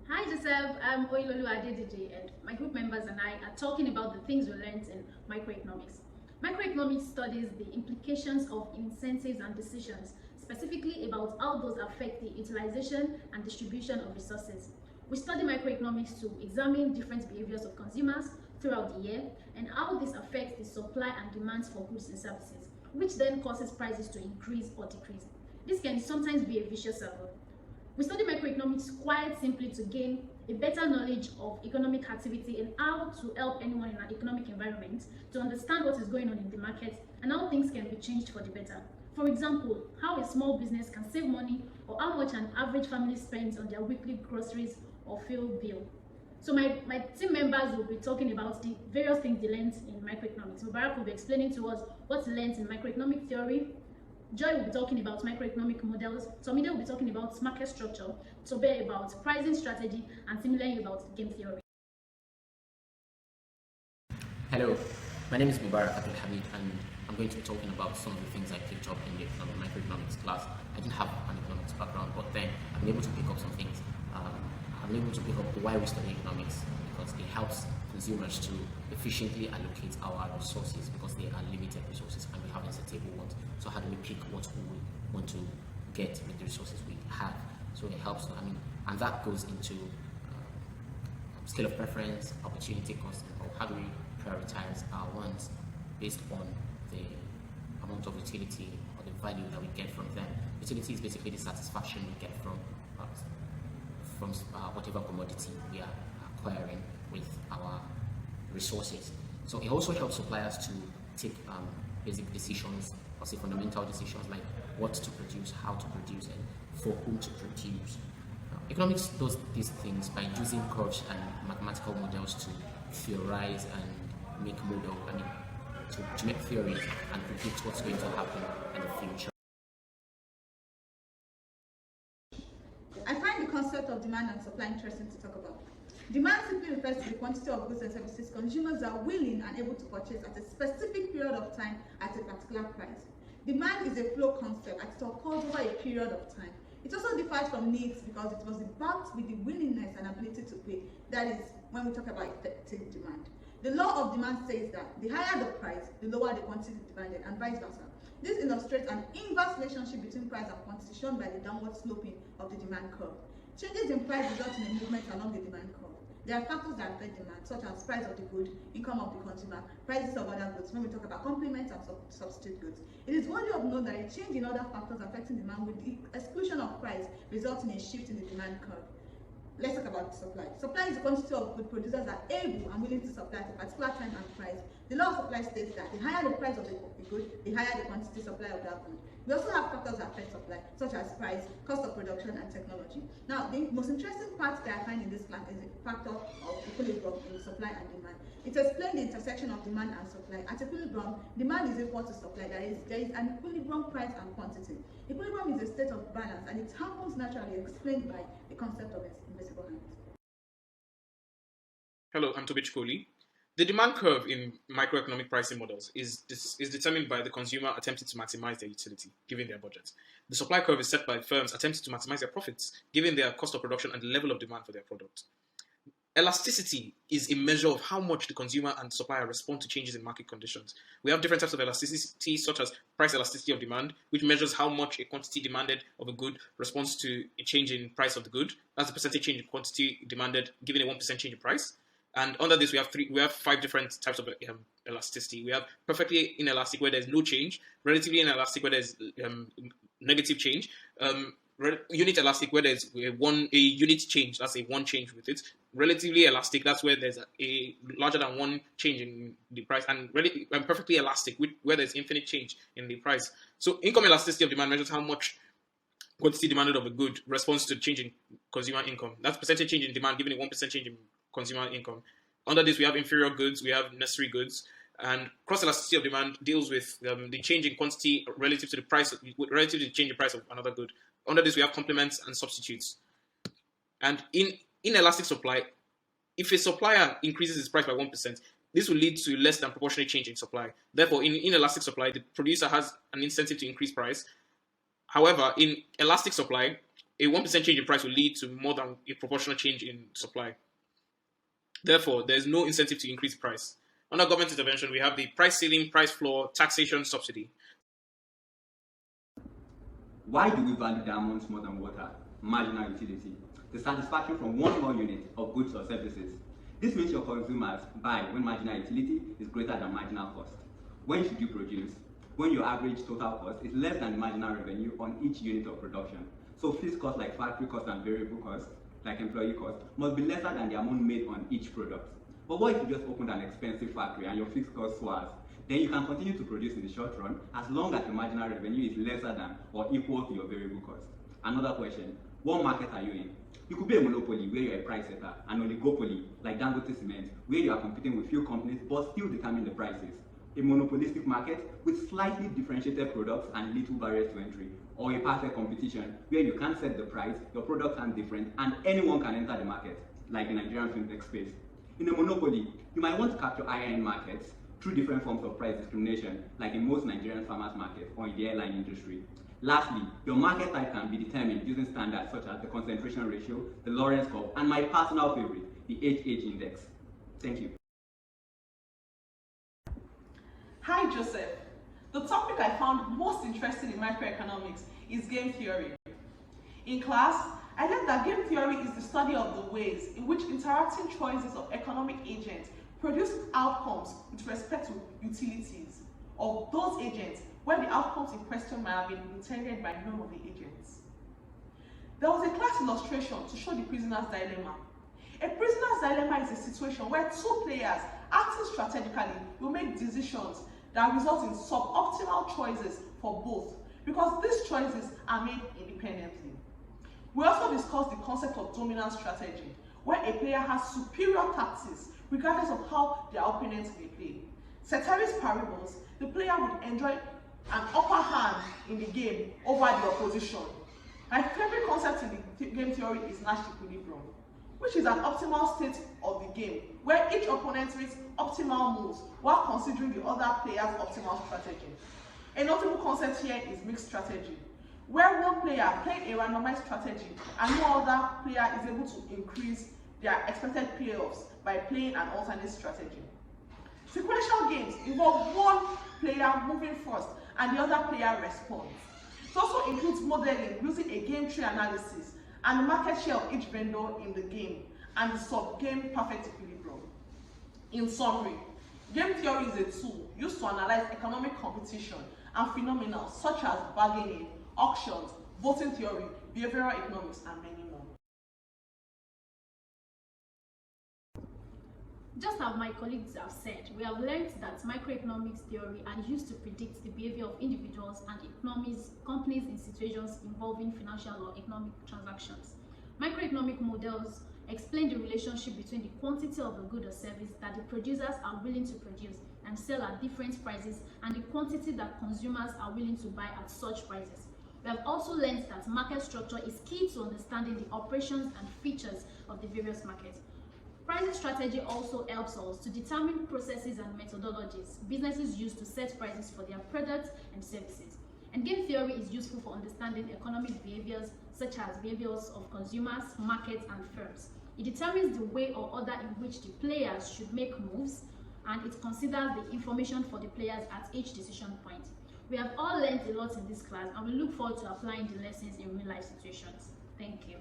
Hi Joseph, I'm Oilolu Adediji and my group members and I are talking about the things we learned in microeconomics. Microeconomics studies the implications of incentives and decisions, specifically about how those affect the utilization and distribution of resources. We study microeconomics to examine different behaviors of consumers throughout the year and how this affects the supply and demands for goods and services, which then causes prices to increase or decrease. This can sometimes be a vicious circle. We study microeconomics quite simply to gain a better knowledge of economic activity and how to help anyone in an economic environment to understand what is going on in the market and how things can be changed for the better. For example, how a small business can save money or how much an average family spends on their weekly groceries or fuel bill. So my team members will be talking about the various things they learned in microeconomics. Mubarak will be explaining to us what he learned in microeconomic theory. Joy will be talking about microeconomic models, Tomide will be talking about market structure, Tobe about pricing strategy, and similarly about game theory. Hello, my name is Mubarak Abdul Hamid, and I'm going to be talking about some of the things I picked up in the microeconomics class. I didn't have an economics background, but then I'm able to pick up some things. I'm able to pick up why we study economics because it helps consumers to efficiently allocate our resources because they are limited resources and we have insatiable ones. So how do we pick what we want to get with the resources we have? So it helps. And that goes into scale of preference, opportunity cost, or how do we prioritize our wants based on the amount of utility or the value that we get from them. Utility is basically the satisfaction we get from whatever commodity we are acquiring with our resources. So it also helps suppliers to take basic decisions, or say fundamental decisions like what to produce, how to produce, and for whom to produce. Economics does these things by using curves and mathematical models to theorize and make to make theories and predict what's going to happen in the future. I find the concept of demand and supply interesting to talk about. Demand simply refers to the quantity of goods and services consumers are willing and able to purchase at a specific period of time at a particular price. Demand is a flow concept and it occurs over a period of time. It also differs from needs because it was backed with the willingness and ability to pay. That is when we talk about effective demand. The law of demand says that the higher the price, the lower the quantity demanded, and vice versa. This illustrates an inverse relationship between price and quantity shown by the downward sloping of the demand curve. Changes in price result in a movement along the demand curve. There are factors that affect demand, such as price of the good, income of the consumer, prices of other goods when we talk about complement and substitute goods. It is worthy of note that a change in other factors affecting demand with the exclusion of price results in a shift in the demand curve. Let's talk about supply. Supply is the quantity of good producers are able and willing to supply at a particular time and price. The law of supply states that the higher the price of the good, the higher the quantity supply of that good. We also have factors that affect supply, such as price, cost of production, and technology. Now, the most interesting part that I find in this class is the factor of equilibrium in supply and demand. It explains the intersection of demand and supply. At equilibrium, demand is equal to supply. There is an equilibrium price and quantity. Equilibrium is a state of balance, and it happens naturally, explained by the concept of invisible hands. Hello, I'm Toby Chikoli. The demand curve in microeconomic pricing models is determined by the consumer attempting to maximize their utility, given their budget. The supply curve is set by firms attempting to maximize their profits, given their cost of production and the level of demand for their product. Elasticity is a measure of how much the consumer and supplier respond to changes in market conditions. We have different types of elasticity, such as price elasticity of demand, which measures how much a quantity demanded of a good responds to a change in price of the good. That's the percentage change in quantity demanded given a 1% change in price. And under this, we have five different types of elasticity. We have perfectly inelastic, where there's no change; relatively inelastic, where there's negative change; unit elastic, where there's a unit change. That's a one change with it. Relatively elastic, that's where there's a larger than one change in the price, and perfectly elastic, where there's infinite change in the price. So income elasticity of demand measures how much quantity demanded of a good responds to change in consumer income. That's percentage change in demand given a 1% change in consumer income. Under this, we have inferior goods, we have necessary goods, and cross elasticity of demand deals with the change in quantity relative to the price, relative to the change in price of another good. Under this, we have complements and substitutes. And in inelastic supply, if a supplier increases its price by 1%, this will lead to less than proportionate change in supply. Therefore, in inelastic supply, the producer has an incentive to increase price. However, in elastic supply, A 1% change in price will lead to more than a proportional change in supply. Therefore, there is no incentive to increase price. Under government intervention, we have the price ceiling, price floor, taxation, subsidy. Why do we value diamonds more than water? Marginal utility. The satisfaction from one small unit of goods or services. This means your consumers buy when marginal utility is greater than marginal cost. When should you produce? When your average total cost is less than the marginal revenue on each unit of production. So fixed costs like factory cost and variable costs, like employee cost, must be lesser than the amount made on each product. But what if you just opened an expensive factory and your fixed cost soars? Then you can continue to produce in the short run as long as the marginal revenue is lesser than or equal to your variable cost. Another question, what market are you in? You could be a monopoly where you're a price setter, an oligopoly like Dangote Cement where you are competing with few companies but still determine the prices. A monopolistic market with slightly differentiated products and little barriers to entry, or a perfect competition where you can't set the price, your products are different, and anyone can enter the market, like the Nigerian fintech space. In a monopoly, you might want to capture higher-end markets through different forms of price discrimination, like in most Nigerian farmers markets or in the airline industry. Lastly, your market type can be determined using standards such as the concentration ratio, the Lorentz curve, and my personal favorite, the HH index. Thank you. Hi Joseph. The topic I found most interesting in microeconomics is game theory. In class, I learned that game theory is the study of the ways in which interacting choices of economic agents produce outcomes with respect to utilities of those agents where the outcomes in question might have been intended by none of the agents. There was a class illustration to show the prisoner's dilemma. A prisoner's dilemma is a situation where two players acting strategically will make decisions that result in suboptimal choices for both because these choices are made independently. We also discussed the concept of dominant strategy, where a player has superior tactics regardless of how their opponents may play. Ceteris paribus, the player would enjoy an upper hand in the game over the opposition. My favorite concept in the game theory is Nash equilibrium, which is an optimal state of the game where each opponent makes optimal moves while considering the other player's optimal strategy. A notable concept here is mixed strategy, where one player playing a randomized strategy and no other player is able to increase their expected payoffs by playing an alternate strategy. Sequential games involve one player moving first and the other player responds. It also includes modeling using a game tree analysis and the market share of each vendor in the game and the sub-game perfect equilibrium. In summary, game theory is a tool used to analyze economic competition and phenomena such as bargaining, auctions, voting theory, behavioral economics, and many more. Just as my colleagues have said, we have learned that microeconomics theory are used to predict the behavior of individuals and companies in situations involving financial or economic transactions. Microeconomic models explain the relationship between the quantity of a good or service that the producers are willing to produce and sell at different prices and the quantity that consumers are willing to buy at such prices. We have also learned that market structure is key to understanding the operations and features of the various markets. Pricing strategy also helps us to determine processes and methodologies businesses use to set prices for their products and services. And game theory is useful for understanding economic behaviors such as behaviors of consumers, markets, and firms. It determines the way or order in which the players should make moves, and it considers the information for the players at each decision point. We have all learned a lot in this class, and we look forward to applying the lessons in real-life situations. Thank you.